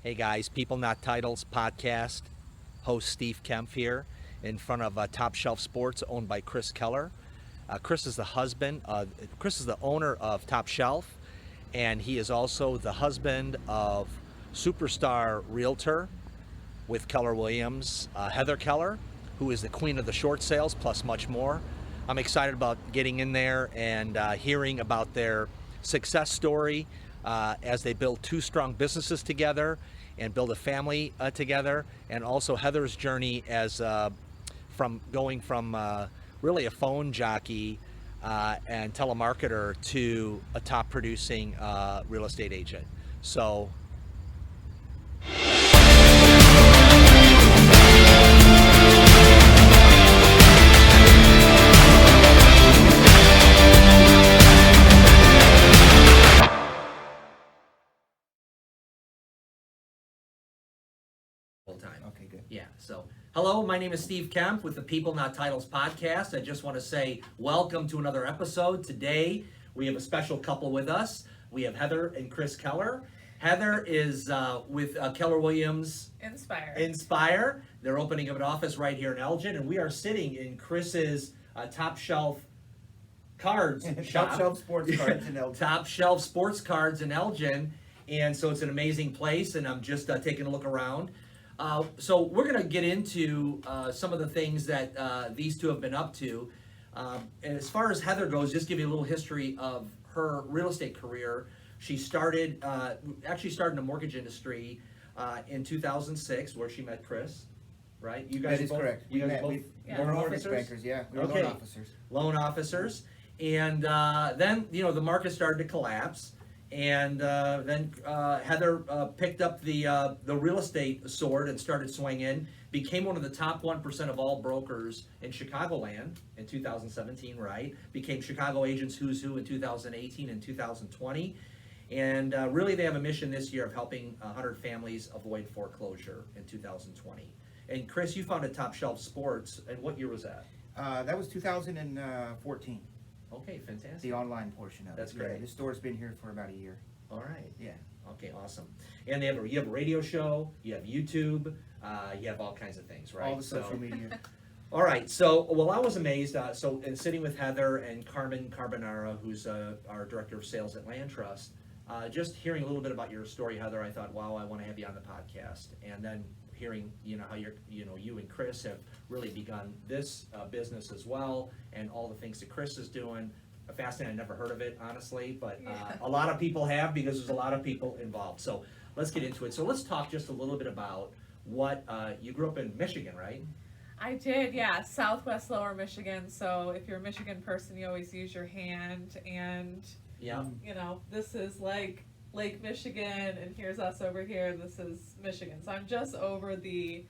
Hey guys, People Not Titles podcast. Host Steve Kaempf here in front of Top Shelf Sports, owned by Chris Keller. Chris is the husband. Chris is the owner of Top Shelf, and he is also the husband of superstar realtor with Keller Williams, Heather Keller, who is the queen of the short sales, plus much more. I'm excited about getting in there and hearing about their success story as they build two strong businesses together and build a family together, and also Heather's journey as from going from really a phone jockey and telemarketer to a top producing real estate agent. So time. Okay, good. Yeah, so hello, my name is Steve Kaempf with the People Not Titles podcast. I just want to say welcome to another episode. Today we have a special couple with us. We have Heather and Chris Keller. Heather is with Keller Williams Inspire. They're opening up an office right here in Elgin, and we are sitting in Chris's Top Shelf Cards shop. Top Shelf Sports Cards in Elgin. Top Shelf Sports Cards in Elgin. And so it's an amazing place, and I'm just taking a look around. So we're going to get into some of the things that these two have been up to. And as far as Heather goes, just give you a little history of her real estate career. She started, actually started in the mortgage industry in 2006, where she met Chris, right? You guys That is both, correct. You guys both We're mortgage bankers, yeah. We're Okay. loan officers. Loan officers. And then, the market started to collapse. And then Heather picked up the real estate sword and started swinging, became one of the top 1% of all brokers in Chicagoland in 2017, right? Became Chicago Agents Who's Who in 2018 and 2020. And really they have a mission this year of helping 100 families avoid foreclosure in 2020. And Chris, you founded Top Shelf Sports, and what year was that? That was 2014, Okay, fantastic. the online portion of it. That's Yeah, great. the store's been here for about a year. All right. Yeah. Okay, awesome. And you have a radio show, you have YouTube, you have all kinds of things, right? All the social media. All right. So, well, I was amazed. So, in sitting with Heather and Carmen Carbonara, who's our director of sales at Land Trust, just hearing a little bit about your story, Heather, I thought, wow, I want to have you on the podcast. And then hearing, how you and Chris have really begun this business as well, and all the things that Chris is doing. Fascinating. I never heard of it, honestly, but a lot of people have, because there's a lot of people involved. So let's get into it. So let's talk just a little bit about what you grew up in Michigan, right? I did, yeah, Southwest Lower Michigan. So if you're a Michigan person, you always use your hand, and Yeah. this is like Lake Michigan, and here's us over here. This is Michigan. So I'm just over the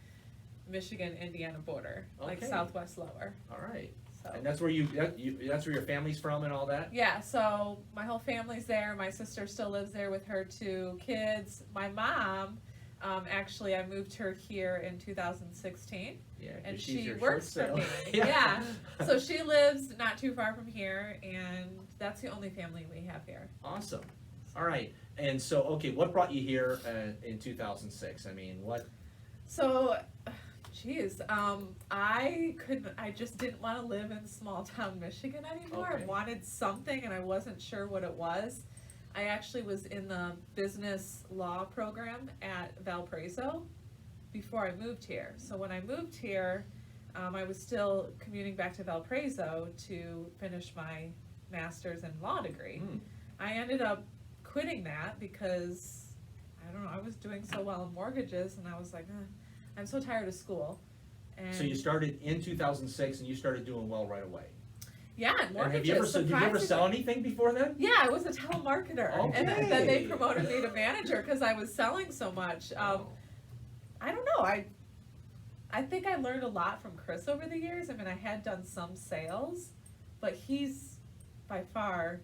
Michigan-Indiana border, like Okay. Southwest Lower. All right. So. And that's where that's where your family's from and all that? Yeah, so my whole family's there. My sister still lives there with her 2 kids. My mom, actually, I moved her here in 2016. Yeah. 'Cause And she's she your works short for me. sale. Yeah. So she lives not too far from here, and that's the only family we have here. Awesome. All right. And so, okay, what brought you here in 2006? I mean, what? So, geez, I just didn't want to live in small town Michigan anymore. Okay. I wanted something, and I wasn't sure what it was. I actually was in the business law program at Valparaiso before I moved here. So when I moved here, I was still commuting back to Valparaiso to finish my master's in law degree. I ended up quitting that because, I don't know, I was doing so well in mortgages, and I was like, I'm so tired of school. And So you started in 2006 and you started doing well right away. yeah, and And mortgages. did you ever sell anything before then? Yeah, I was a telemarketer, and then they promoted me to manager because I was selling so much. I don't know. I think I learned a lot from Chris over the years. I mean, I had done some sales, but he's by far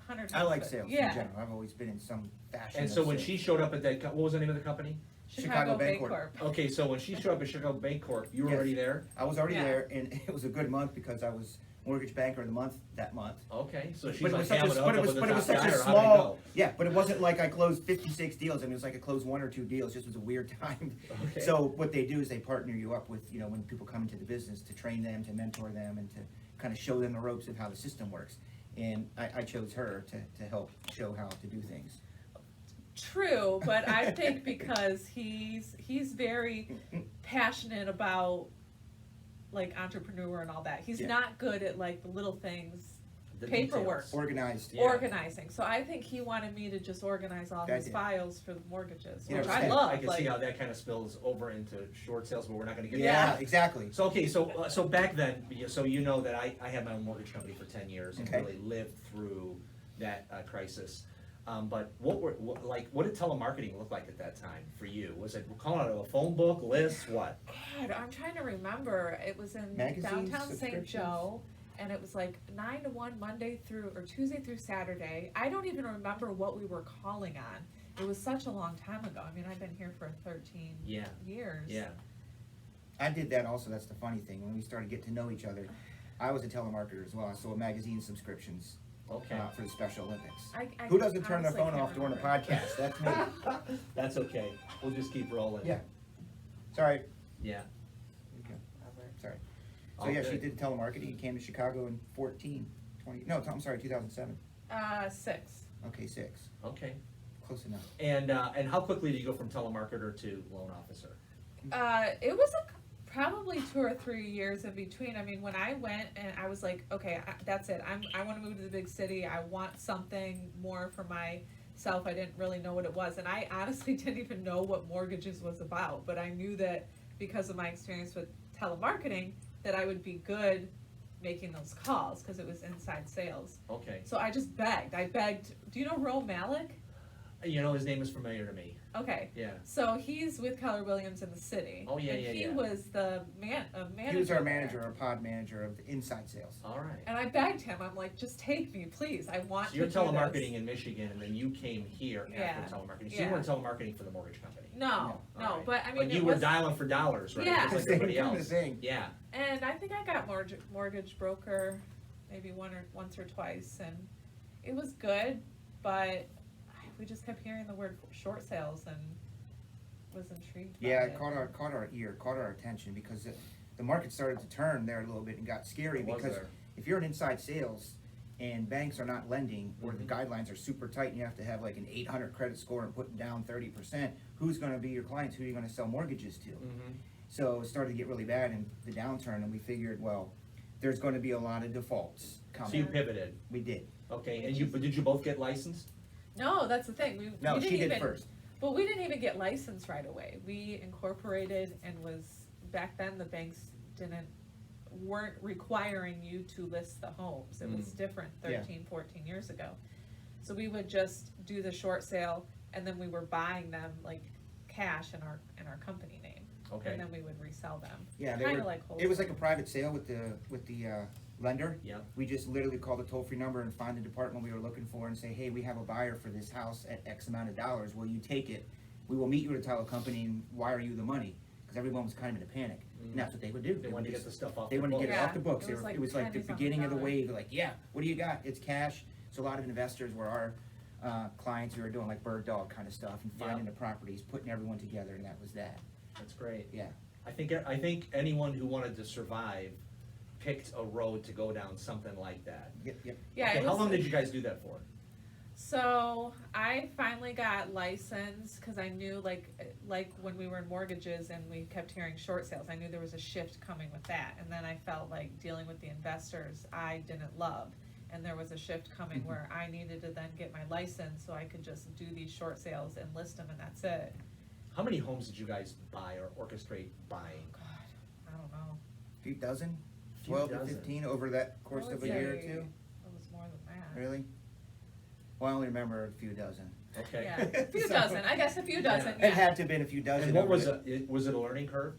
100 times I like better. sales Yeah. in general. I've always been in some fashion. And of so when sales. she showed up at that, what was the name of the company? Chicago Bank Bank Corp. Corp. Okay, so when she showed up at Chicago Bank Corp, you were Yes. already there? I was already Yeah. there, and it was a good month because I was mortgage banker of the month that month. Okay, so she's But it like was such hamming a, up but it with was, the but it was top such guy, a or how'd it small, go? yeah, but it wasn't like I closed 56 deals. I mean, it was like I closed 1 or 2 deals. Just was a weird time. Okay. So what they do is they partner you up with, when people come into the business, to train them, to mentor them, and to kind of show them the ropes of how the system works. And I chose her to help show how to do things. True, but I think because he's very passionate about like entrepreneur and all that. He's Yeah. not good at like the little things, The paperwork, details. Organized. Yeah. organizing. So I think he wanted me to just organize all That his did. files for the mortgages, You which know, I I love. I can like, see how that kind of spills over into short sales, but we're not gonna get Yeah, there. exactly. So, okay, so back then, so you know that I had my own mortgage company for 10 years and Okay. really lived through that crisis. But what did telemarketing look like at that time for you? Was it calling out of a phone book, lists, what? God, I'm trying to remember. It was in Magazines, downtown St. subscriptions? Joe, and it was like 9 to 1 Tuesday through Saturday. I don't even remember what we were calling on. It was such a long time ago. I mean, I've been here for 13 Yeah, years. yeah. I did that also. That's the funny thing. When we started to get to know each other, I was a telemarketer as well. I sold magazine subscriptions Okay. for the Special Olympics. I Who doesn't turn their honestly phone can't off during a remember. podcast? That's me. That's okay. We'll just keep rolling. Yeah. Sorry. Yeah. Sorry. So All yeah, she good. did telemarketing and came to Chicago in 2007. 6. Okay, 6. Okay. Close enough. And how quickly did you go from telemarketer to loan officer? It was probably 2 or 3 years in between. I mean, when I went and I was like, okay, that's it. I want to move to the big city. I want something more for myself. I didn't really know what it was. And I honestly didn't even know what mortgages was about. But I knew that because of my experience with telemarketing, that I would be good making those calls because it was inside sales. Okay. So I just begged. I begged. Do you know Ro Malik? You know, his name is familiar to me. Okay. Yeah. So he's with Keller Williams in the city. Oh, yeah, and yeah, he yeah. was the manager. He was our there. manager, our pod manager of the inside sales. All right. And I begged him. I'm like, just take me, please. I want So you're to do telemarketing this. in Michigan, and then you came here Yeah, after telemarketing. So yeah. you weren't telemarketing for the mortgage company. No, no, All right. but I mean, But you it were was, dialing for dollars, right? Yeah. Just like Same everybody kind of else. thing. Yeah. and I think I got mortgage broker maybe once or twice, and it was good, but we just kept hearing the word short sales and was intrigued by Yeah, it. it caught our ear, caught our attention because the market started to turn there a little bit and got scary It was because there. if you're in inside sales and banks are not lending or the Mhm. guidelines are super tight and you have to have like an 800 credit score and putting down 30%, who's going to be your clients? Who are you going to sell mortgages to? Mm-hmm. So it started to get really bad in the downturn, and we figured, well, there's going to be a lot of defaults coming. So you pivoted. We did. Okay. And but did you both get licensed? No, that's the thing. No, we she didn't did even, first. But we didn't even get licensed right away. We incorporated and back then the banks weren't requiring you to list the homes. It was different Yeah. 13, 14 years ago. So we would just do the short sale and then we were buying them like cash in our company name. Okay. And then we would resell them. Yeah, Kinda like it was like a wholesale. private sale with the lender. Yeah. We just literally called the toll-free number and find the department we were looking for and say, hey, we have a buyer for this house at X amount of dollars. Will you take it? We will meet you at a title company and wire you the money. Because everyone was kind of in a panic. And that's what they would do. They would wanted to just- get the stuff off They the wanted to get books. it off the Yeah, books. it was like It was like the pennies on the beginning of the dollar. wave. Like, yeah, what do you got? It's cash. So a lot of investors were our clients who were doing like bird dog kind of stuff and Yeah. finding the properties, putting everyone together, and that was that. That's great. Yeah. I think anyone who wanted to survive picked a road to go down something like that. Yep, yep. Yeah, Okay, it how was- long did you guys do that for? So I finally got licensed because I knew like when we were in mortgages and we kept hearing short sales, I knew there was a shift coming with that. And then I felt like dealing with the investors I didn't love. And there was a shift coming Mhm. where I needed to then get my license so I could just do these short sales and list them and that's it. How many homes did you guys buy or orchestrate buying? God, I don't know. A few dozen, Few 12 to dozen. 15 over that course I would of a year or say two. It was more than that. Really? Well, I only remember a few dozen. Okay. Yeah, a few So- dozen. I guess a few dozen. It Yeah. had to have been a few dozen. And what over was the- was it a learning curve?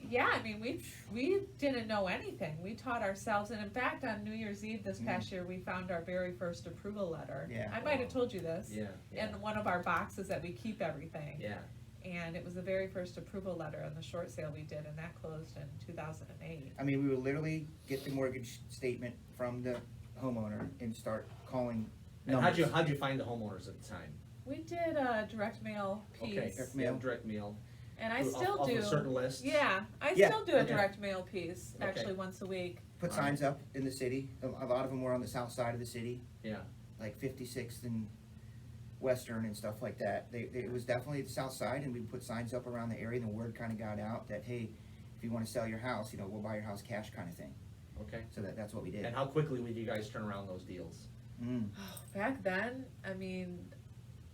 Yeah, I mean, we didn't know anything. We taught ourselves, and in fact, on New Year's Eve this past year, we found our very first approval letter. Yeah. I might have told you this. Yeah. In one of our boxes that we keep everything. Yeah. and it was the very first approval letter on the short sale we did, and that closed in 2008. I mean, we would literally get the mortgage statement from the homeowner and start calling And numbers. how'd you find the homeowners at the time? We did a direct mail piece. Okay, direct mail. And I Off- still off do. of certain lists? Yeah, I Yeah, still do a okay. direct mail piece, Okay. actually once a week. Put signs up in the city. A lot of them were on the south side of the city, Yeah, like 56th and Western and stuff like that. It was definitely the south side, and we put signs up around the area, and the word kind of got out that, hey, if you want to sell your house, you know, we'll buy your house cash kind of thing. okay. So that's what we did. And how quickly would you guys turn around those deals? Back then, I mean,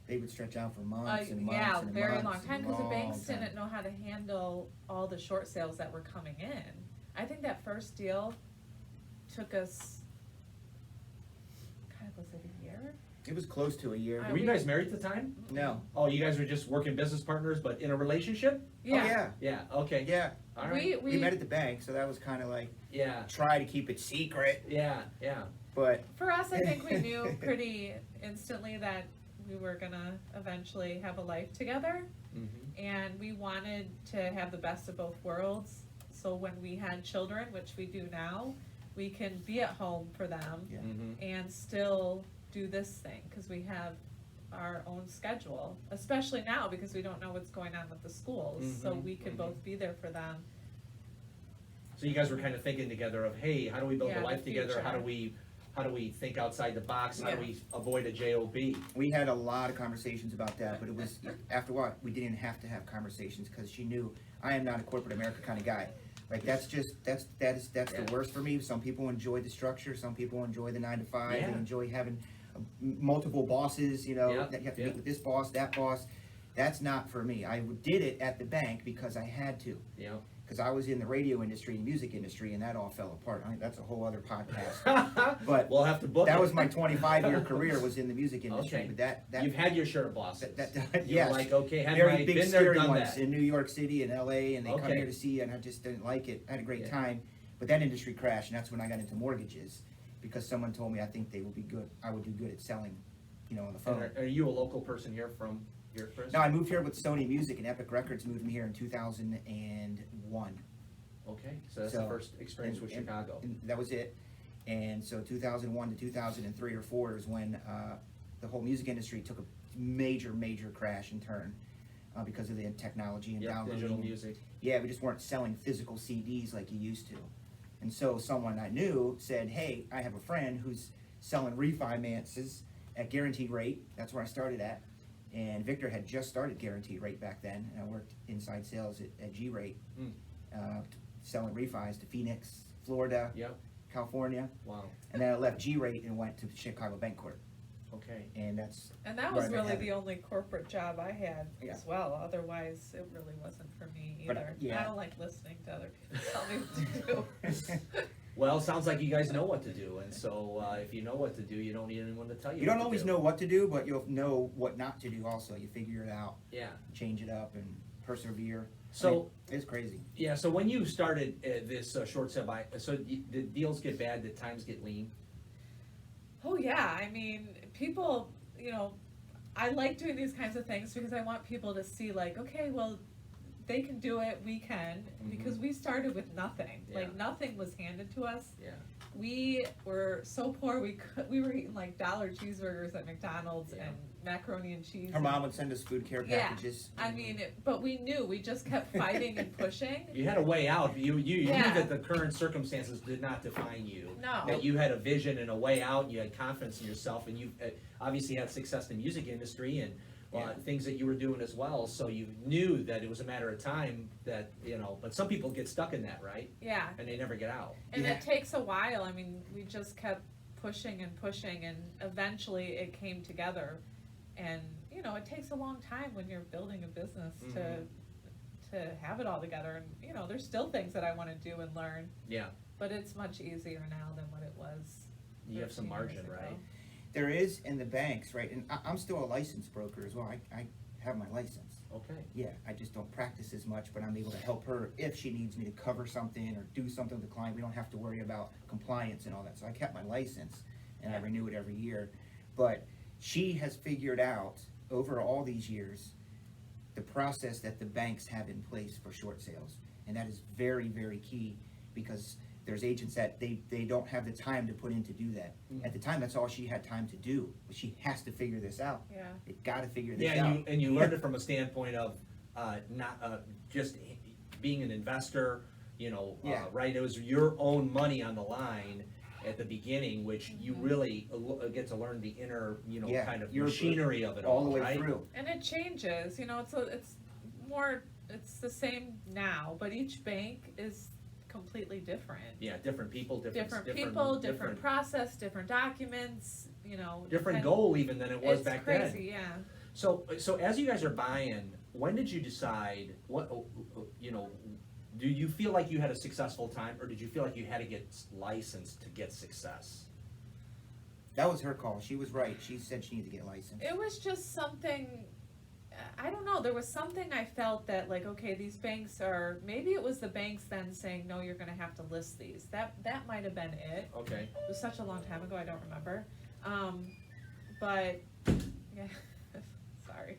They would stretch out for months and months yeah, and very long months time, and because the long banks time. didn't know how to handle all the short sales that were coming in. I think that first deal took us, God, was it a year? It was close to a year. I- Were you guys married at the time? No. Oh, you guys were just working business partners, but in a relationship? Oh, yeah. Yeah, okay. Yeah. All right. We met at the bank, so that was kind of like, Yeah, try to keep it secret, yeah. but For us, I think we knew pretty instantly that we were gonna eventually have a life together, Mm-hmm. and we wanted to have the best of both worlds. So when we had children, which we do now, we can be at home for them Yeah. Mm-hmm. and still do this thing, because we have our own schedule, especially now because we don't know what's going on with the schools, so Mhm, we can mhm. both be there for them. So you guys were kind of thinking together of, hey, how do we build Yeah, a life the together? How do future. we think outside the box? How do Yeah. we avoid a JOB? we had a lot of conversations about that, but it was, after a while, we didn't have to have conversations, because she knew I am not a corporate America kind of guy. Like, that's Yeah. the worst for me. Some people enjoy the structure, some people enjoy the 9 to 5, Yeah. they enjoy having multiple bosses, you know, Yeah, that you have to yeah. meet with this boss, that boss. That's not for me. I did it at the bank because I had to. Yeah. Because I was in the radio industry and music industry, and that all fell apart. I mean, that's a whole other podcast. But We'll have to book that it. was my 25-year career, was in the music industry. Okay. But that You've had your share of bosses. that You're yes. like, okay, had very my, big been there, scary done ones that. in New York City and LA, and they come Okay. here to see, and I just didn't like it. I had a great Yeah. time, but that industry crashed, and that's when I got into mortgages, because someone told me I think they would be good. I would do good at selling, you know, on the And phone. are you a local person here from your Chris? No, I moved here with Sony Music, and Epic Records moved me here in 2001. Okay, so that's So, the first experience with and- Chicago. and that was it. And so 2001 to 2003 or 4 is when the whole music industry took a major crash and turn because of the technology and Yep, downloading. digital music. Yeah, we just weren't selling physical CDs like you used to. And so someone I knew said, hey, I have a friend who's selling refinances at guaranteed rate. That's where I started at. And Victor had just started guaranteed rate back then, and I worked inside sales at G-Rate, selling refis to Phoenix, Florida, Yep, California. wow, And then I left G-Rate and went to Chicago Bancorp. okay. And that's, And that was Right, I really had the only corporate job I had Yeah. as well, otherwise it really wasn't for me But, either. yeah. I don't like listening to other people tell me what to do. Well, it sounds like you guys know what to do, and so if you know what to do, you don't need anyone to tell you. you don't what to always do. know what to do, but you'll know what not to do also. You figure it out, Yeah. change it up, and persevere. So- I mean, it's crazy. Yeah, so when you started this short sale buy, so the deals get bad, the times get lean. Oh yeah, I mean, people, you know, I like doing these kinds of things because I want people to see like, okay, well, they can do it, we can, because we started with nothing. Yeah. Like nothing was handed to us. Yeah. We were so poor, we were eating like dollar cheeseburgers at McDonald's Yeah. and macaroni and cheese. Her mom would send us food care Yeah. packages. I mean, but we knew, we just kept fighting and pushing. You had a way out. You knew Yeah. that the current circumstances did not define you. No. That you had a vision and a way out. You had confidence in yourself, and you obviously had success in the music industry and Yeah. things that you were doing as well. So you knew that it was a matter of time. That but some people get stuck in that, right? Yeah, And they never get out. and Yeah. it takes a while. I mean, we just kept pushing and pushing, and eventually it came together. And it takes a long time when you're building a business to have it all together. And there's still things that I want to do and learn, Yeah. but it's much easier now than what it was. You have some 13 years margin, ago. right? There is in the banks, right? And I'm still a licensed broker as well. I have my license. Okay. Yeah, I just don't practice as much, but I'm able to help her if she needs me to cover something or do something with the client. We don't have to worry about compliance and all that. So I kept my license, and I renew it every year. But she has figured out over all these years the process that the banks have in place for short sales. And that is very, very key, because there's agents that they don't have the time to put in to do that. At the time, that's all she had time to do, but she has to figure this out. Yeah. They gotta figure this Yeah, out. and you learned it from a standpoint of not just being an investor, Yeah. right? It was your own money on the line at the beginning, which you really get to learn the inner, Yeah, kind of you're machinery of it all the way right? through. And it changes, it's the same now, but each bank is completely different. Yeah, different people, Different process, different documents, different depend- goal even than it was It's back crazy, then. yeah. So as you guys are buying, when did you decide do you feel like you had a successful time, or did you feel like you had to get licensed to get success? That was her call. She was right. She said she needed to get licensed. It was just something, I don't know, there was something I felt that like, okay, these banks are, maybe it was the banks then saying, no, you're gonna have to list these. That might have been it. Okay. It was such a long time ago, I don't remember. But, yeah, sorry.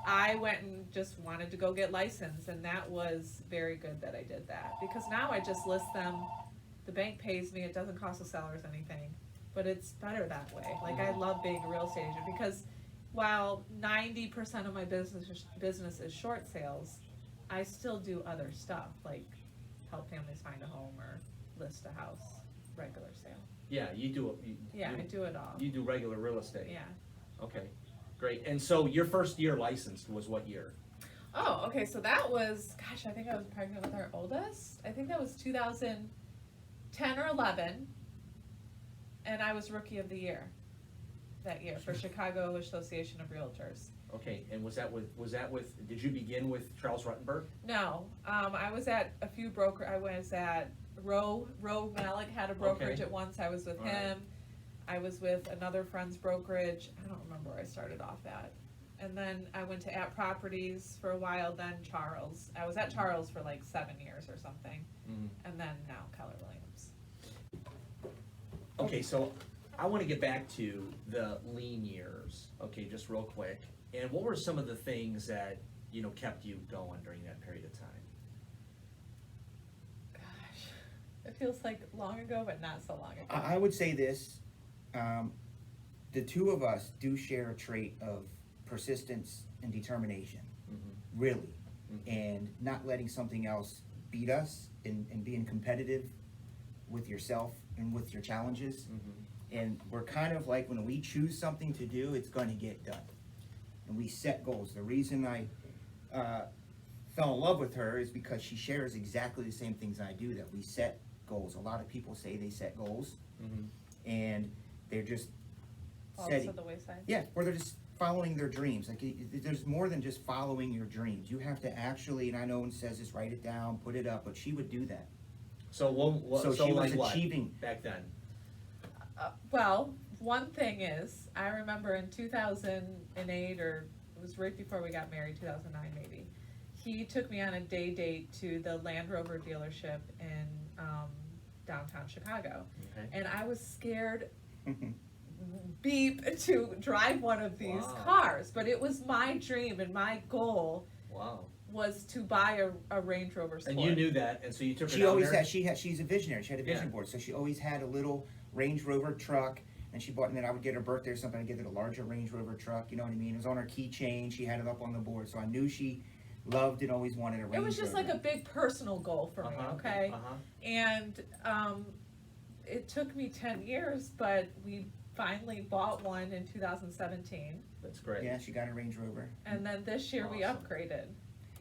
I went and just wanted to go get licensed, and that was very good that I did that. Because now I just list them, the bank pays me, it doesn't cost the sellers anything. But it's better that way. Like, I love being a real estate agent, because while 90% of my business is short sales, I still do other stuff, like help families find a home or list a house, regular sale. Yeah, you do Yeah, I do it all. You do regular real estate. Yeah. Okay, great. And so your first year licensed was what year? Oh, okay, so that was, gosh, I think I was pregnant with our oldest. I think that was 2010 or 11, and I was Rookie of the Year that year for Chicago Association of Realtors. Okay, and was that with, did you begin with Charles Ruttenberg? No, I was at a few I was at Roe Malik had a brokerage Okay. at once. I was with All right. him. I was with another friend's brokerage. I don't remember where I started off at. And then I went to At Properties for a while, then Charles. I was at Charles for like 7 years or something. Mhm. And then now Keller Williams. Okay, so I want to get back to the lean years, okay, just real quick. And what were some of the things that, kept you going during that period of time? Gosh, it feels like long ago, but not so long ago. I would say this, the two of us do share a trait of persistence and determination, really. And not letting something else beat us, and being competitive with yourself and with your challenges. And we're kind of like, when we choose something to do, it's gonna get done. And we set goals. The reason I fell in love with her is because she shares exactly the same things I do, that we set goals. A lot of people say they set goals, and they're just Falls setting. to the wayside. Yeah, or they're just following their dreams. Like, there's more than just following your dreams. You have to actually, and I know one says this, write it down, put it up, but she would do that. So So she was like what achieving. back then? Well, one thing is, I remember in 2008, or it was right before we got married, 2009 maybe, he took me on a day date to the Land Rover dealership in downtown Chicago. Okay. And I was scared beep to drive one of these Wow. cars, but it was my dream, and my goal Wow. was to buy a Range Rover Sport. And you knew that, and so you took her She down always there? had, she's a visionary. She had a vision Yeah. board, so she always had a little Range Rover truck, and she bought, and then I would get her birthday or something, I'd get her a larger Range Rover truck, you know what I mean? It was on her keychain, she had it up on the board, so I knew she loved and always wanted a Range Rover. It was just like a big personal goal for me, okay? And it took me 10 years, but we finally bought one in 2017. That's great. Yeah, she got a Range Rover. And then this year we Awesome. upgraded.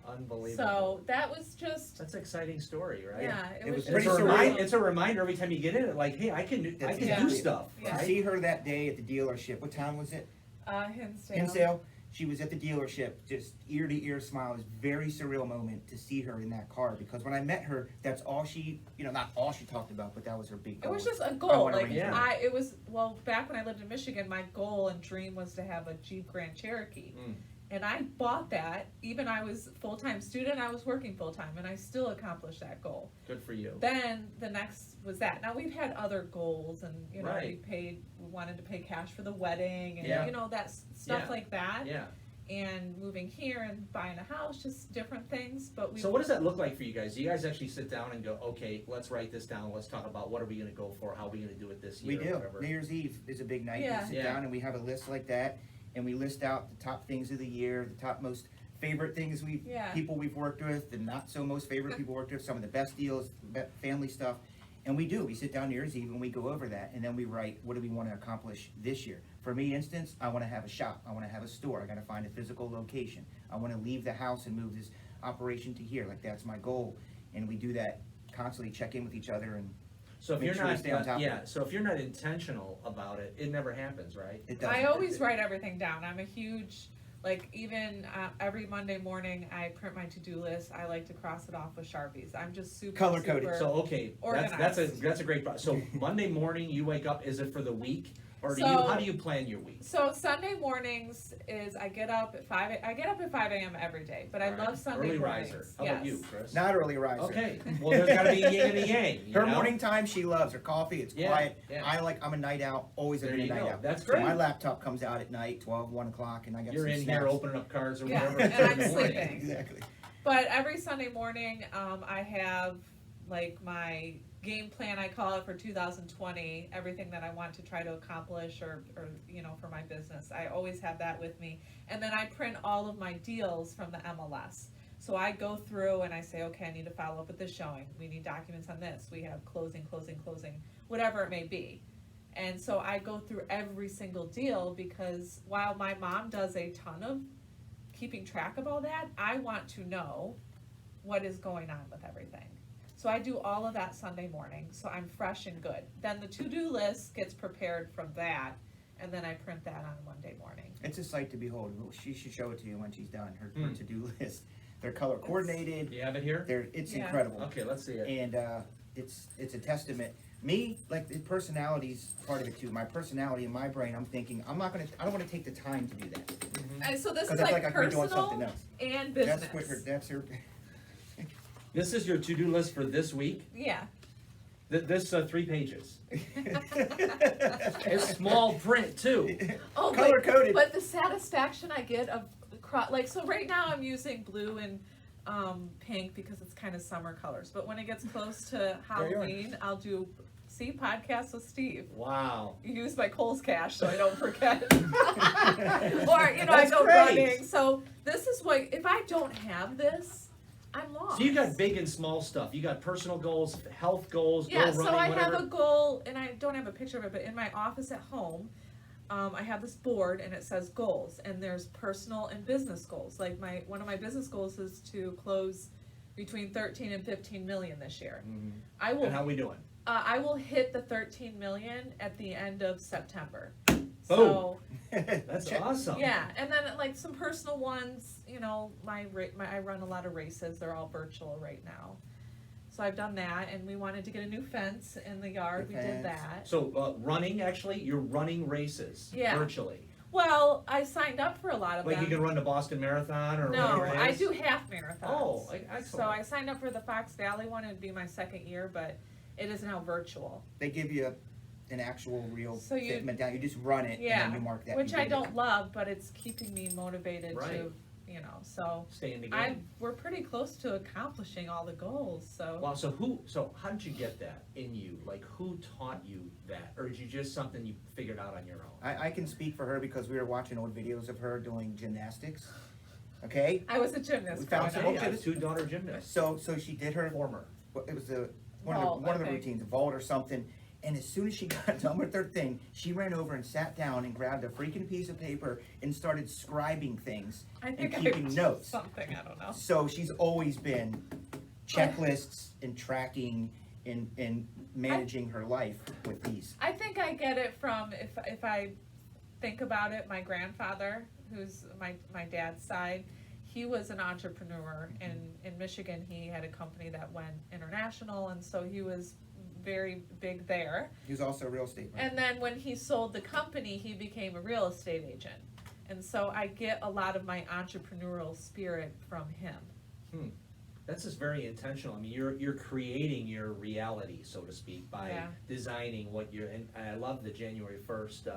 Unbelievable. So that was just, That's an exciting story, right? yeah, It it was was just. pretty awesome. It's a reminder every time you get in it, like, hey, I can That's Yeah. do stuff, Yeah. To right? see her that day at the dealership, what town was it? Hinsdale. Hinsdale. She was at the dealership, just ear to ear smile. It was a very surreal moment to see her in that car, because when I met her, that's all she, not all she talked about, but that was her big It goal. was just a I goal, want a like, Range Rover. well, back when I lived in Michigan, my goal and dream was to have a Jeep Grand Cherokee. And I bought that, even I was full-time student, I was working full-time, and I still accomplished that goal. Good for you. Then the next was that. Now we've had other goals, and Right. we wanted to pay cash for the wedding, and Yeah. that stuff Yeah. like that. Yeah. and moving here and buying a house, just different things, but we. So what does that look like for you guys? Do you guys actually sit down and go, okay, let's write this down, let's talk about what are we gonna go for, how are we gonna do it this We year, or do. whatever? New Year's Eve is a big night. Yeah. We sit Yeah. down and we have a list like that, and we list out the top things of the year, the top most favorite things Yeah. people we've worked with, the not so most favorite people worked with, some of the best deals, family stuff. And we do. We sit down New Year's Eve and we go over that, and then we write, what do we want to accomplish this year? For me, instance, I want to have a shop. I want to have a store. I got to find a physical location. I want to leave the house and move this operation to here. Like, that's my goal. And we do that constantly, check in with each other, and So if make you're sure we not, stay on top of yeah, it. so if you're not intentional about it, it never happens, right? It does. I always write everything down. I'm a huge, like, even every Monday morning, I print my to-do list. I like to cross it off with Sharpies. I'm just super, Color-coded. super- So, okay, that's Organized. a great, so Monday morning, you wake up, is it for the week? Or So- how do you plan your week? So Sunday mornings is I get up at 5 a.m. every day, but I All right. love Sunday Early mornings. riser. How about Yes. you, Chris? Not early riser. Okay, well, there's gotta be a yin and a yang, you Her know? morning time, she loves her coffee. It's Yeah, quiet. yeah. I'm a night out. Always a There you night go. out. That's So great. my laptop comes out at night, 12, 1 o'clock, and I got You're some in snacks. here opening up cards or Yeah, whatever. and it's in I'm the morning. sleeping. Exactly. But every Sunday morning, I have like my game plan, I call it, for 2020, everything that I want to try to accomplish or for my business. I always have that with me. And then I print all of my deals from the MLS. So I go through and I say, okay, I need to follow up with this showing. We need documents on this. We have closing, whatever it may be. And so I go through every single deal because while my mom does a ton of keeping track of all that, I want to know what is going on with everything. So I do all of that Sunday morning, so I'm fresh and good. Then the to-do list gets prepared from that, and then I print that on Monday morning. It's a sight to behold. She should show it to you when she's done. Her to-do list. They're color coordinated. Do you have it here? It's Yeah. incredible. Okay, let's see it. And it's a testament. Me, like, the personality's part of it too. My personality in my brain, I'm thinking, I don't want to take the time to do that. So this Because is I feel like like I could be doing something personal else. and business. That's her. This is your to-do list for this week? Yeah. This 3 pages. It's small print too. Oh, Color coded. But the satisfaction I get of so right now I'm using blue and pink because it's kind of summer colors. But when it gets close to There you are. Halloween, I'll do podcasts with Steve. Wow. Use my Kohl's cash so I don't forget. Or I That's go great. running. So this is what, if I don't have this, I'm lost. So you got big and small stuff. You got personal goals, health goals, Yeah, goal so running, I whatever. have a goal, and I don't have a picture of it, but in my office at home, I have this board, and it says goals, and there's personal and business goals. Like one of my business goals is to close between 13 and 15 million this year. I will And how we doing? I will hit the 13 million at the end of September. Boom. So That's awesome. yeah, and then like some personal ones, I run a lot of races. They're all virtual right now. So I've done that, and we wanted to get a new fence in the yard. The We did fence. that. So running, actually, you're running races Yeah. virtually. Well, I signed up for a lot of Like them. you can run the Boston Marathon or No, whatever it I is? do half marathons. Oh, excellent. So I signed up for the Fox Valley one. It'd be my second year, but it is now virtual. They give you an actual real So you- fitment down. You just run it and Yeah, then you mark that. which you I did it. don't love, but it's keeping me motivated Right. to, so Stay in the game. we're pretty close to accomplishing all the goals, so. Wow, so how did you get that in you? Like, who taught you that? Or is it just something you figured out on your own? I can speak for her because we were watching old videos of her doing gymnastics. Okay? I was a gymnast. We found growing some up. I have 2 daughter gymnasts. So she did her, Former. it was one Vault, of the I think. routines, a vault or something. And as soon as she got done with her thing, she ran over and sat down and grabbed a freaking piece of paper and started scribing things I and think keeping notes. Something, I don't know. So she's always been checklists and tracking and managing her life with these. I think I get it from, if I think about it, my grandfather, who's my dad's side, he was an entrepreneur in Michigan. He had a company that went international, and so he was very big there. He was also a real estate man. And then when he sold the company, he became a real estate agent. And so I get a lot of my entrepreneurial spirit from him. That's just very intentional. I mean, you're creating your reality, so to speak, by Yeah. designing what you're. And I love the January 1st.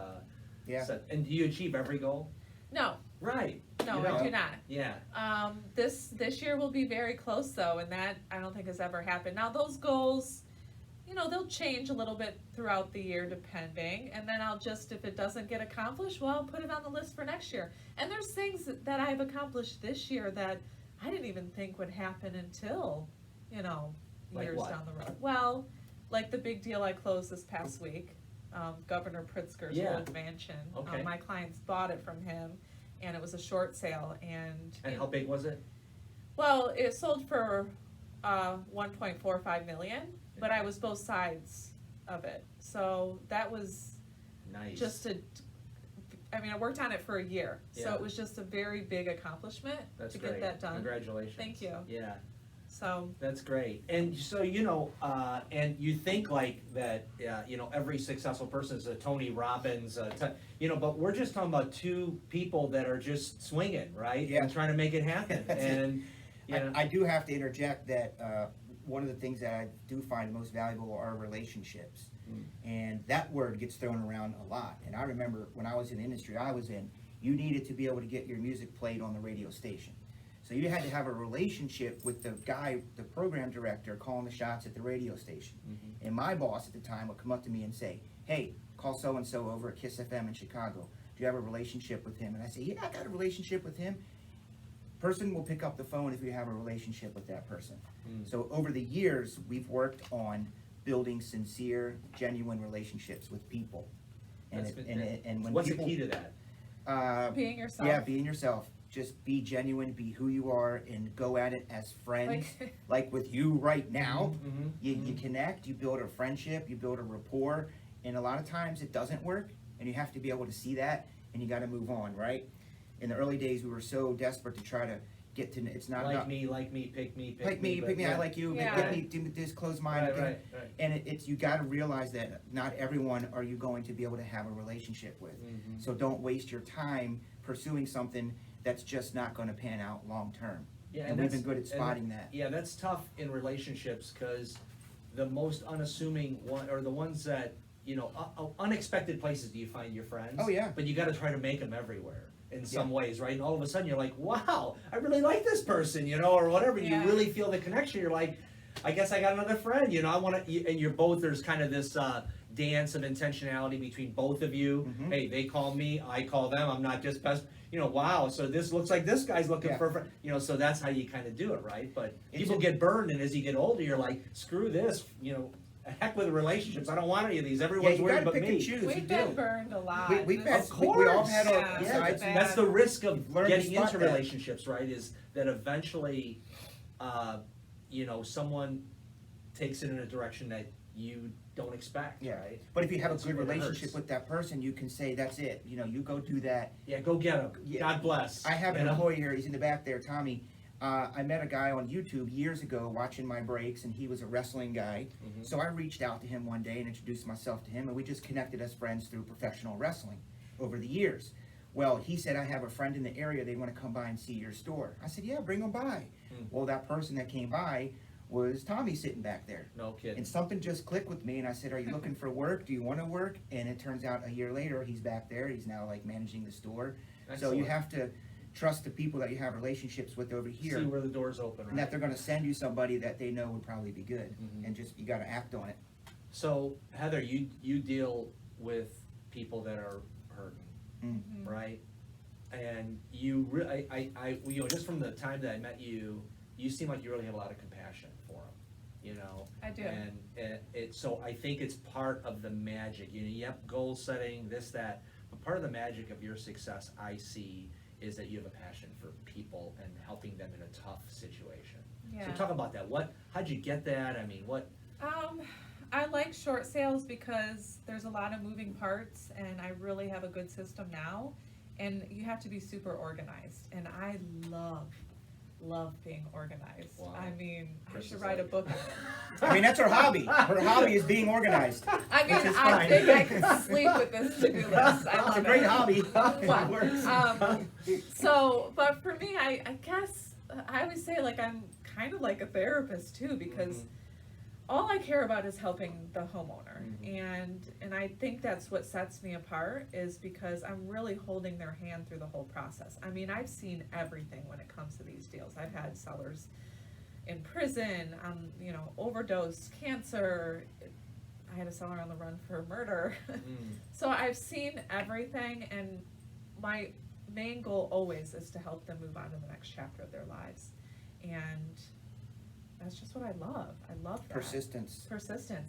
Yeah. And do you achieve every goal? No, Right. No, You know? I do not. Yeah. This year will be very close though, and that I don't think has ever happened. Now those goals, they'll change a little bit throughout the year depending, and then I'll just, if it doesn't get accomplished, well, I'll put it on the list for next year. And there's things that I've accomplished this year that I didn't even think would happen until, Like years what? down the road. Well, like the big deal I closed this past week, Governor Pritzker's Yeah. old mansion. Okay. My clients bought it from him, and it was a short sale, and And how big was it? well, it sold for 1.45 million, but I was both sides of it, so that was Nice. just I worked on it for a year, so Yeah. it was just a very big accomplishment That's to great. get that done. Congratulations. Thank you. Yeah. So That's great. And so, and you think like that, every successful person is a Tony Robbins, but we're just talking about two people that are just swinging, right? Yeah. And trying to make it happen. That's And, I do have to interject that one of the things that I do find most valuable are relationships. And that word gets thrown around a lot. And I remember when I was in the industry I was in, you needed to be able to get your music played on the radio station. So you had to have a relationship with the guy, the program director, calling the shots at the radio station. And my boss at the time would come up to me and say, hey, call so-and-so over at KISS FM in Chicago. Do you have a relationship with him? And I say, yeah, I got a relationship with him. Person will pick up the phone if you have a relationship with that person. So over the years, we've worked on building sincere, genuine relationships with people. And when what's people, the key to that? being yourself. yeah, being yourself. Just be genuine, be who you are, and go at it as friends. Like with you right now, you connect, you build a friendship, you build a rapport, and a lot of times it doesn't work, and you have to be able to see that, and you got to move on, right? In the early days, we were so desperate to try to get to. It's not Like about me, pick me. pick me, but pick me. yeah. I like you. Yeah. Get me, do this. Close mine. Right, okay? right. And it's you got to realize that not everyone are you going to be able to have a relationship with. So don't waste your time pursuing something that's just not going to pan out long term. Yeah, and we've been that's- good at spotting that. Yeah, that's tough in relationships because the most unassuming one, or the ones that, unexpected places do you find your friends. Oh, yeah. But you gotta try to make them everywhere in some ways, right? And all of a sudden you're like, wow, I really like this person, or whatever. Yeah. You really feel the connection. You're like, I guess I got another friend, I want to, and you're both, there's kind of this, dance of intentionality between both of you. Hey, they call me, I call them. I'm not just best, wow, so this looks like this guy's looking Yeah. for a friend, so that's how you kind of do it, right? But It's people a- get burned, and as you get older, you're like, screw this, heck with relationships. I don't want any of these. Yeah, Everyone's you worried got to but pick me. and choose. you We've do. been burned a lot. We've This- had, we all had our Yeah, Yeah, sides. bad. that's the risk of Learn to getting spot into that. relationships, right? Is that eventually, someone takes it in a direction that you don't expect, Yeah. right? But if you have a That's good where it relationship hurts. with that person, you can say, that's it. You go do that. Yeah, go get him. Yeah. God bless. I have you an know? employee here, he's in the back there, Tommy. I met a guy on YouTube years ago watching my breaks, and he was a wrestling guy. So I reached out to him one day and introduced myself to him, and we just connected as friends through professional wrestling over the years. Well, he said, I have a friend in the area, they want to come by and see your store. I said, yeah, bring them by. Well, that person that came by was Tommy sitting back there. No kidding. And something just clicked with me, and I said, are you looking for work? Do you want to work? And it turns out a year later, he's back there. He's now like managing the store. So you Excellent. have to trust the people that you have relationships with over here, See where the doors open, and that right? they're going to send you somebody that they know would probably be good. And just, you got to act on it. So Heather, you deal with people that are hurting, right? And you really, I just from the time that I met you, you seem like you really have a lot of compassion for them, I do. And so I think it's part of the magic. Yep, goal setting, this, that, but part of the magic of your success, I see, is that you have a passion for people and helping them in a tough situation. Yeah. So talk about that. How'd you get that? I mean, what? I like short sales because there's a lot of moving parts, and I really have a good system now, and you have to be super organized, and I love being organized. Wow. I mean, Chris I should is write a like- book on it. I mean, that's her hobby. Her hobby is being organized. I mean, Which is I fine. think I could sleep with this to-do list. I love It's a great it. hobby. What? It works. So, but for me, I guess I always say like I'm kind of like a therapist too, because all I care about is helping the homeowner. And I think that's what sets me apart, is because I'm really holding their hand through the whole process. I mean, I've seen everything when it comes to these deals. I've had sellers in prison, you know, overdose, cancer. I had a seller on the run for murder. So I've seen everything, and my main goal always is to help them move on to the next chapter of their lives. And that's just what I love. I love that. Persistence.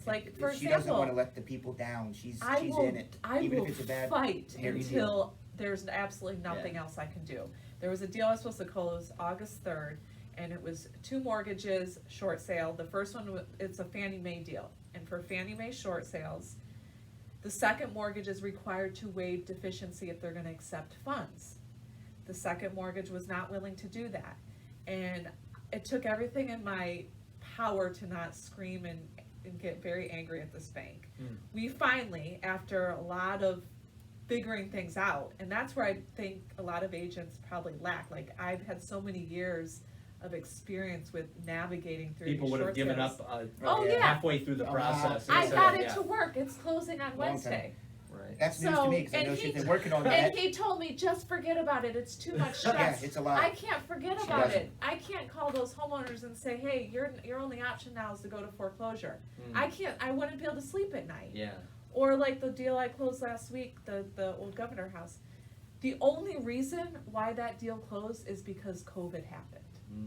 Like, for She doesn't example, want to let the people down. She's I will, in it, I even will if it's a bad. fight hairy until there's absolutely nothing Yeah. else I can do. There was a deal I was supposed to close August 3rd, and it was 2 mortgages, short sale. The first one, it's a Fannie Mae deal. And for Fannie Mae short sales, the second mortgage is required to waive deficiency if they're gonna accept funds. The second mortgage was not willing to do that. And it took everything in my power to not scream and get very angry at this bank. We finally, after a lot of figuring things out, and that's where I think a lot of agents probably lack. Like, I've had so many years of experience with navigating through People these would have short given sales. up Oh, yeah. halfway through the Oh, process. I and said, got it yeah. to work. It's closing on Long time. Wednesday. Right. That's news to me, because I know she's been working on that. And he told me, just forget about it. It's too much Yeah, stress. it's a lot. I can't forget She about doesn't. it. I can't call those homeowners and say, hey, your only option now is to go to foreclosure. I wouldn't be able to sleep at night. Yeah. Or like the deal I closed last week, the old Governor House. The only reason why that deal closed is because COVID happened.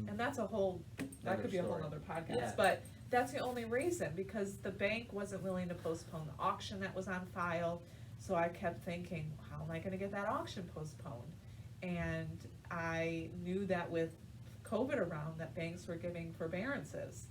And that's that Another could be a whole story. other podcast. Yeah. But that's the only reason, because the bank wasn't willing to postpone the auction that was on file. So I kept thinking, how am I gonna get that auction postponed? And I knew that with COVID around, that banks were giving forbearances.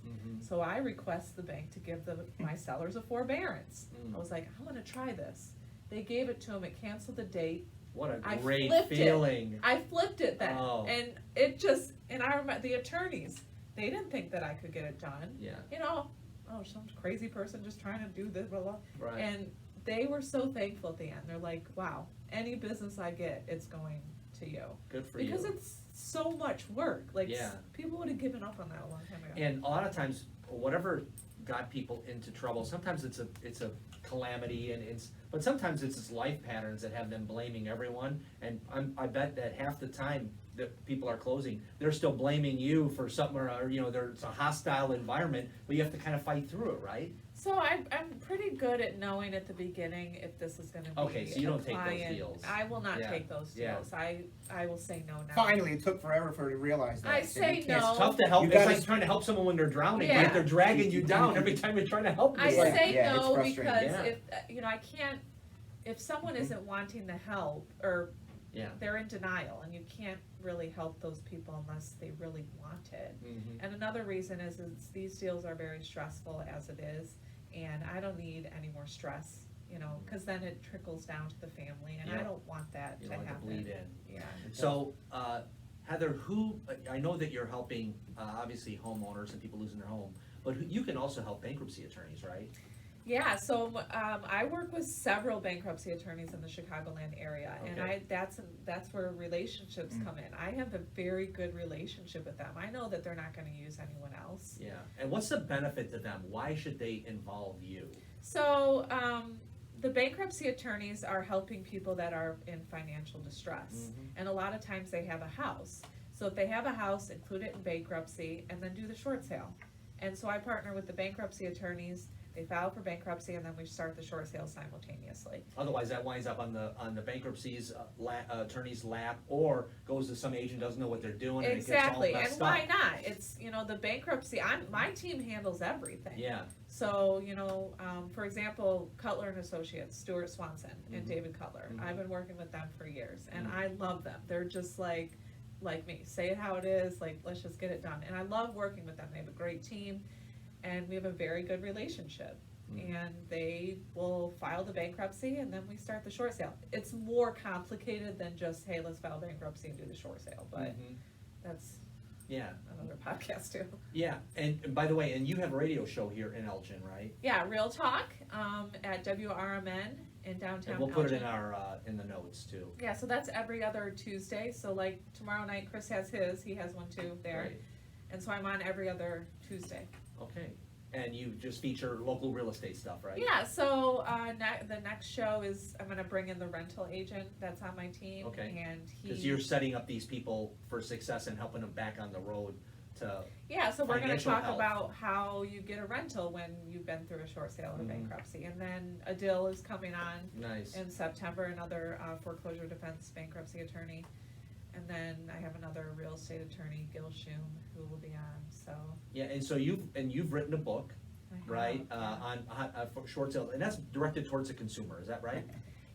So I request the bank to give my sellers a forbearance. I was like, I wanna try this. They gave it to them, it canceled the date. What a I great flipped it. feeling. I flipped it then, Oh. and it just, and I remember the attorneys, they didn't think that I could get it done. Yeah. You know, some crazy person just trying to do this, blah, blah. Right. And they were so thankful at the end. They're like, wow, any business I get, it's going to you. Good for Because you. it's so much work. Like, Yeah. people would have given up on that a long time ago. And a lot of times, whatever got people into trouble, sometimes it's a calamity, but sometimes it's just life patterns that have them blaming everyone. And I bet that half the time that people are closing, they're still blaming you for something, or there's a hostile environment, but you have to kind of fight through it, right? So I'm pretty good at knowing at the beginning if this is gonna be Okay, so you a don't take those client. deals. I will not Yeah, take those yeah. deals. I will say no now. Finally, it took forever for her to realize that. I So say you can't- no. It's tough to help. You It's gotta- like trying to help someone when they're drowning, Yeah. right? They're dragging you down every time you're trying to help them. I It's like- say yeah, it's no frustrating. because Yeah. if I can't, if someone isn't wanting the help, or Yeah. they're in denial, and you can't really help those people unless they really want it. Mhm. And another reason is these deals are very stressful as it is, and I don't need any more stress, because then it trickles down to the family, and Yeah. I don't want that You to don't happen. want to bleed in. Yeah. So, Heather, I know that you're helping, obviously homeowners and people losing their home, but you can also help bankruptcy attorneys, right? Yeah, so I work with several bankruptcy attorneys in the Chicagoland area, and Okay. that's where relationships come in. I have a very good relationship with them. I know that they're not gonna use anyone else. Yeah. And what's the benefit to them? Why should they involve you? So, the bankruptcy attorneys are helping people that are in financial distress, and a lot of times they have a house. So if they have a house, include it in bankruptcy, and then do the short sale. And so I partner with the bankruptcy attorneys. They file for bankruptcy, and then we start the short sale simultaneously. Otherwise, that winds up on the bankruptcy's attorney's lap, or goes to some agent doesn't know what they're doing, and it gets all Exactly, and messed why up. not? It's, the bankruptcy, my team handles everything. Yeah. So, for example, Cutler and Associates, Stuart Swanson and Mhm. David Cutler. Mhm. I've been working with them for years, and Mhm. I love them. They're just like me, say it how it is, like, let's just get it done. And I love working with them. They have a great team, and we have a very good relationship. Mhm. And they will file the bankruptcy, and then we start the short sale. It's more complicated than just, hey, let's file bankruptcy and do the short sale, but Mhm. that's Yeah. another podcast too. Yeah. And by the way, and you have a radio show here in Elgin, right? Yeah, Real Talk, at WRMN in downtown And we'll put it in Elgin. our in the notes too. Yeah, so that's every other Tuesday, so like tomorrow night, Chris has his, he has one too there. Right. And so I'm on every other Tuesday. Okay. and you just feature local real estate stuff, right? Yeah, so the next show is I'm gonna bring in the rental agent that's on my team, Okay. and Because he. you're setting up these people for success and helping them back on the road to, Yeah, so we're gonna financial talk health. about how you get a rental when you've been through a short sale or Mhm. bankruptcy, and then Adil is coming on nice. in September, another foreclosure defense bankruptcy attorney. And then I have another real estate attorney, Gil Shum, who will be on, so. Yeah, and so you've written a book, I have, right, yeah. on for short sales, and that's directed towards the consumer, is that right?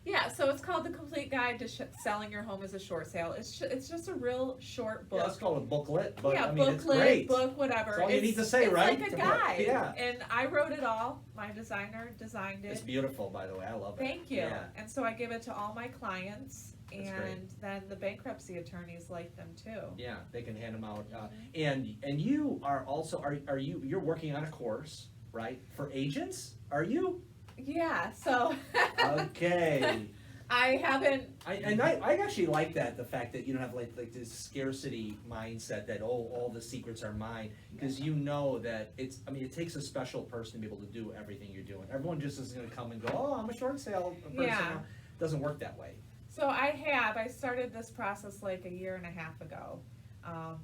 Yeah, so it's called The Complete Guide to Selling Your Home as a Short Sale. It's just a real short book. Yeah, it's called a booklet, but Yeah, I mean, it's booklet, great. book, whatever. That's all you need to say, it's right? It's like a To put- guide. yeah. And I wrote it all. My designer designed it. It's beautiful, by the way, I love it. Thank you. Yeah. And so I give it to all my clients, That's great. and then the bankruptcy attorneys like them too. Yeah, they can hand them out, and you are also, you're working on a course, right, for agents, are you? Yeah, so Okay. I haven't. I actually like that, the fact that you don't have like this scarcity mindset that, oh, all the secrets are mine, because you know that it takes a special person to be able to do everything you're doing. Everyone just isn't gonna come and go, oh, I'm a short sale person. Yeah. Doesn't work that way. So I started this process like a year and a half ago.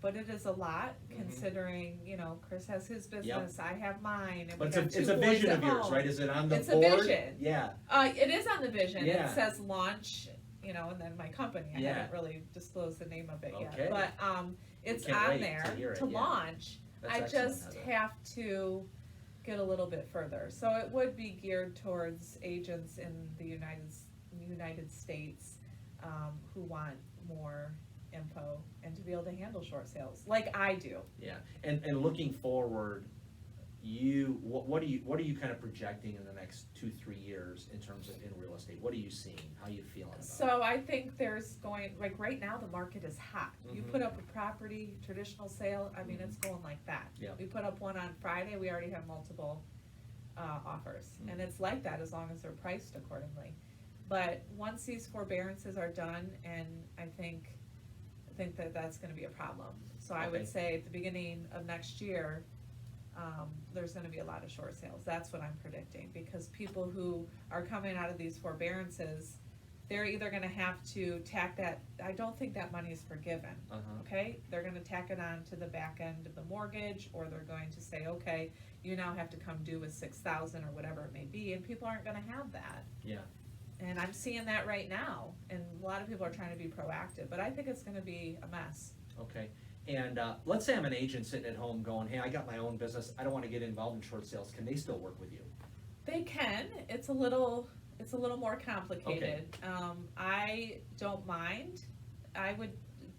But it is a lot considering, Chris has his business, I have mine, and we But have it's two a boys vision at of yours, home. right? Is it on the It's a board? vision. Yeah. It is on the vision. Yeah. It says launch, and then my company. I Yeah. haven't really disclosed the name of it Okay. yet. But it's can't on wait there to hear it, to yeah. launch. That's I excellent, just Heather. have to get a little bit further. So it would be geared towards agents in the United States who want more info and to be able to handle short sales like I do. Yeah, and looking forward, what are you kind of projecting in the next 2-3 years in terms of in real estate? What are you seeing? How are you feeling about it? So I think there's going, like right now the market is hot. You Mhm. put up a property, traditional sale, I mean, it's going like that. Yeah. We put up one on Friday, we already have multiple offers. And it's like that as long as they're priced accordingly. But once these forbearances are done, and I think that that's gonna be a problem. So I Okay. would say at the beginning of next year, there's gonna be a lot of short sales. That's what I'm predicting, because people who are coming out of these forbearances, they're either gonna have to tack that, I don't think that money is forgiven, Uh-huh. okay? They're gonna tack it on to the back end of the mortgage, or they're going to say, okay, you now have to come due with 6,000 or whatever it may be, and people aren't gonna have that. Yeah. And I'm seeing that right now, and a lot of people are trying to be proactive, but I think it's gonna be a mess. Okay. And let's say I'm an agent sitting at home going, hey, I got my own business. I don't want to get involved in short sales. Can they still work with you? They can, it's a little more complicated. I don't mind,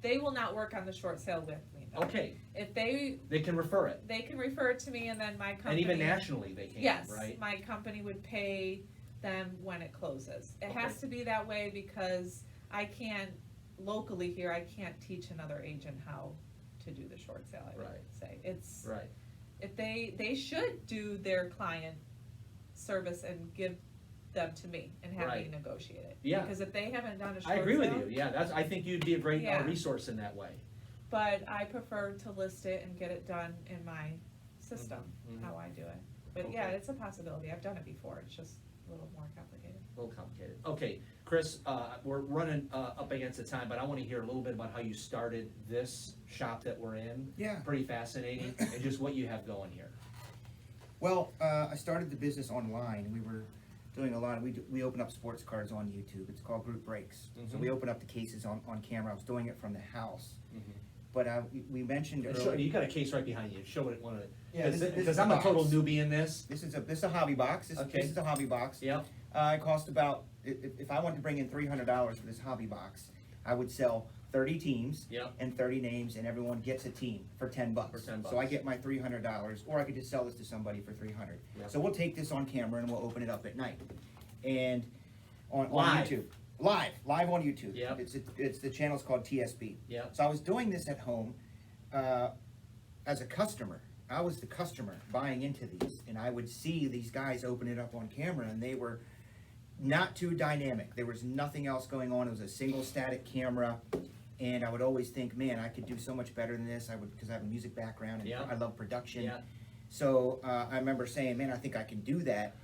they will not work on the short sale with me, though. Okay. If they They can refer it. can refer it to me, and then my company. And even nationally they can, Yes, right? my company would pay them when it closes. It has Okay. to be that way because I can't, locally here, I can't teach another agent how to do the short sale, I would Right. say. It's, Right. if they should do their client service and give them to me and have me Right. negotiate it. Yeah. Because if they haven't done a short I sale. agree with you. Yeah, I think you'd be a great Yeah. resource in that way. But I prefer to list it and get it done in my system, Mhm, mhm. how I do it. But yeah, Okay. it's a possibility, I've done it before, it's just a little more complicated. A little complicated. Okay, Chris, we're running up against the time, but I want to hear a little bit about how you started this shop that we're in. Yeah. Pretty fascinating, and just what you have going here. Well, I started the business online. We were doing a lot. We open up sports cards on YouTube. It's called Group Breaks. So Mhm. we open up the cases on camera. I was doing it from the house. Mm-hmm. But we mentioned And earlier. you got a case right behind you. Show it one of the. Yeah, this is Because the I'm a total box. newbie in this. This is a hobby box. Okay. This is a hobby box. Yep. It cost about, if I wanted to bring in $300 for this hobby box, I would sell 30 teams. Yep. And 30 names, and everyone gets a team for $10. For $10. So I get my $300, or I could just sell this to somebody for $300. Yep. So we'll take this on camera and we'll open it up at night, and on Live. YouTube, live on YouTube. Yep. It's the channel's called TSB. Yep. So I was doing this at home as a customer. I was the customer buying into these, and I would see these guys open it up on camera, and they were not too dynamic. There was nothing else going on. It was a single static camera, and I would always think, man, I could do so much better than this. Because I have a music background and Yeah. I love production. Yeah. So I remember saying, man, I think I can do that.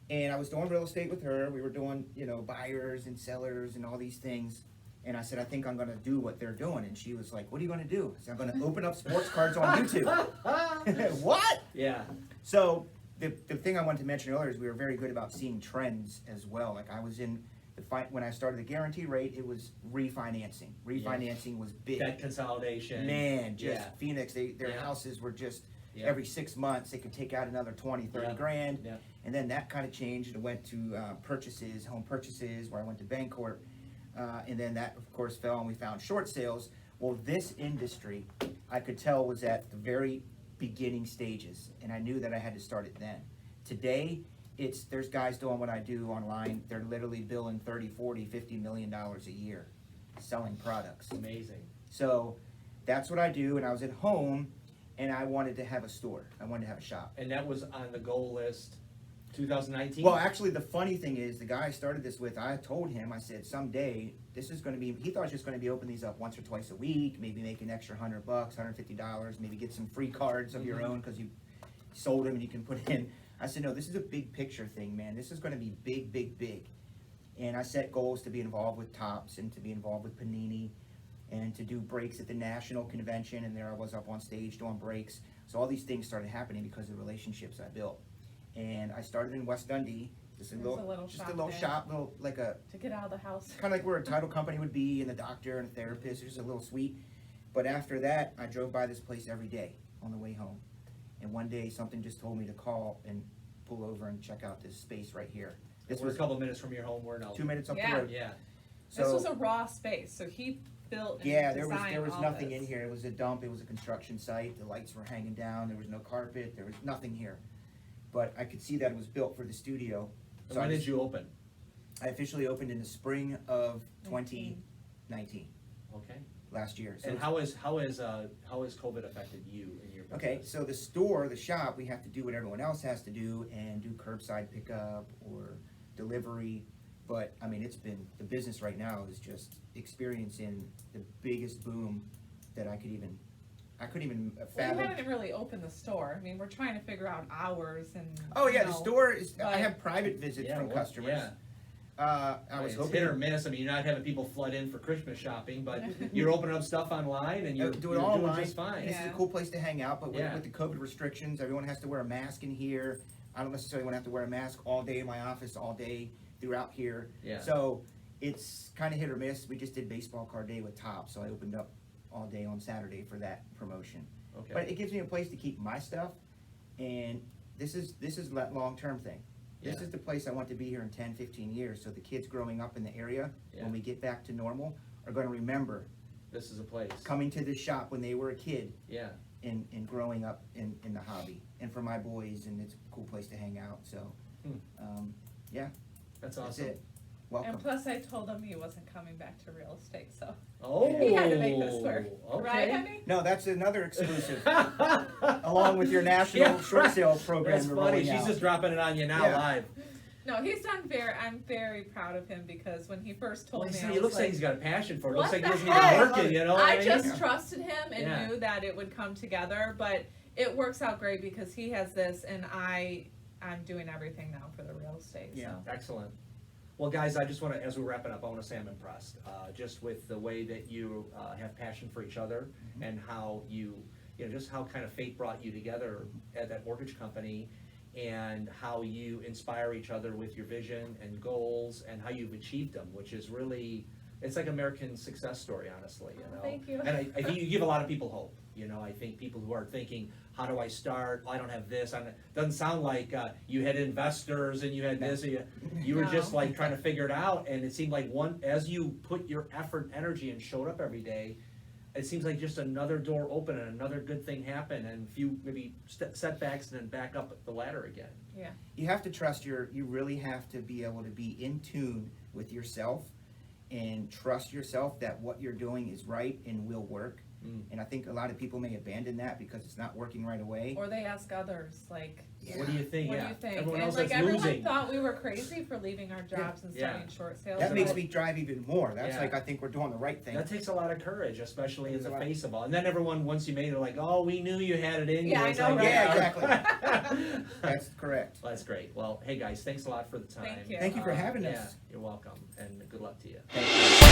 And I was doing real estate with her. We were doing, buyers and sellers and all these things. And I said, I think I'm going to do what they're doing. And she was like, what are you going to do? I said, I'm going to open up sports cards on YouTube. What? Yeah. So the thing I wanted to mention earlier is we were very good about seeing trends as well. Like I was in when I started the guarantee rate, it was refinancing. Refinancing was big. Debt consolidation. Man, just Phoenix, their Yeah. houses were just Yeah. every 6 months they could take out another 20, 30 Yeah. grand. Yeah. And then that kind of changed. It went to home purchases, where I went to Bancorp. And then that, of course, fell and we found short sales. Well, this industry, I could tell, was at the very beginning stages. And I knew that I had to start it then. Today, there's guys doing what I do online. They're literally billing 30, 40, $50 million a year selling products. Amazing. So that's what I do. And I was at home and I wanted to have a store. I wanted to have a shop. And that was on the goal list 2019? Well, actually, the funny thing is, the guy I started this with, I told him, I said, someday, this is going to be, he thought he was just going to be opening these up once or twice a week, maybe make an extra $100, $150, maybe get some free cards of your own because you sold them and you can put in. I said, no, this is a big picture thing, man. This is going to be big, big, big. And I set goals to be involved with Topps and to be involved with Panini and to do breaks at the national convention. And there I was up on stage doing breaks. So all these things started happening because of the relationships I built. And I started in West Dundee, just a little shop, like a, To get out of the house. kind of like where a title company would be, and a doctor and a therapist, just a little suite. But after that, I drove by this place every day on the way home. And one day, something just told me to call and pull over and check out this space right here. This We're was a couple minutes from your home. We're in Elgin. 2 minutes up Yeah. the road. Yeah. So, This was a raw space, so he built and yeah, designed there was all nothing this. in here. It was a dump. It was a construction site. The lights were hanging down. There was no carpet. There was nothing here. But I could see that it was built for the studio. And when did you open? I officially opened in the spring of 2019, Okay. last year. So And it's- how has COVID affected you and your business? Okay, so the store, the shop, we have to do what everyone else has to do and do curbside pickup or delivery. But I mean, the business right now is just experiencing the biggest boom that I couldn't even Well, you fathom. haven't really opened the store. I mean, we're trying to figure out hours and. Oh yeah, you the know, store is, I but- have private visits from customers. Yeah. I was It's hoping. hit or miss. I mean, you're not having people flood in for Christmas shopping, but you're opening up stuff online and you're Do it you're all doing online. just fine. This is Yeah. a cool place to hang out, but Yeah. with the COVID restrictions, everyone has to wear a mask in here. I don't necessarily want to have to wear a mask all day in my office, all day throughout here. Yeah. So it's kind of hit or miss. We just did baseball card day with Topps, so I opened up all day on Saturday for that promotion. Okay. But it gives me a place to keep my stuff, and this is that long-term thing. This Yeah. is the place I want to be here in 10, 15 years, so the kids growing up in the area, Yeah. when we get back to normal, are going to remember This is a place. coming to this shop when they were a kid Yeah. and growing up in the hobby. And for my boys, and it's a cool place to hang out, so, yeah, That's that's awesome. it. Welcome. And plus, I told him he wasn't coming back to real estate, so Oh. he had to make this work. Okay. Right, honey? No, that's another exclusive, along with your national short sale program. That's we're funny. rolling She's out. just dropping it on you now Yeah. live. No, I'm very proud of him because when he first told Well, me, see, I it was looks like like, he's got a passion for it. It what looks like he the doesn't heck? even work it, you know what I I mean? just trusted him and Yeah. knew that it would come together, but it works out great because he has this and I'm doing everything now for the real estate, Yeah. so. Excellent. Well, guys, I just want to, as we're wrapping up, I want to say I'm impressed, just with the way that you have passion for each other and how just how kind of fate brought you together at that mortgage company and how you inspire each other with your vision and goals and how you've achieved them, which is really, it's like American success story, honestly, you know? Thank you. And I think you give a lot of people hope, you know, I think people who are thinking, how do I start? Well, I don't have this. Doesn't sound like you had investors and you had this. Or you were just No. like trying to figure it out. And it seemed like as you put your effort, energy, and showed up every day, it seems like just another door opened and another good thing happened and a few maybe setbacks and then back up the ladder again. Yeah. You have to trust you really have to be able to be in tune with yourself and trust yourself that what you're doing is right and will work. And I think a lot of people may abandon that because it's not working right away. Or they ask others, like, Yeah. What do you think? what Yeah. do you think? Everyone And else like that's everyone losing. thought we were crazy for leaving our jobs and Yeah. starting short sales. That makes but- me drive even more. That's Yeah. like, I think we're doing the right thing. That takes a lot of courage, especially in Takes the a lot. face of all. And then everyone, once you made it, like, oh, we knew you had it in you. Yeah, I It's know, like, right? Yeah, exactly. That's correct. Well, that's great. Well, hey guys, thanks a lot for the time. Thank you. Thank you for having us. Yeah, you're welcome, and good luck to you. Thank you.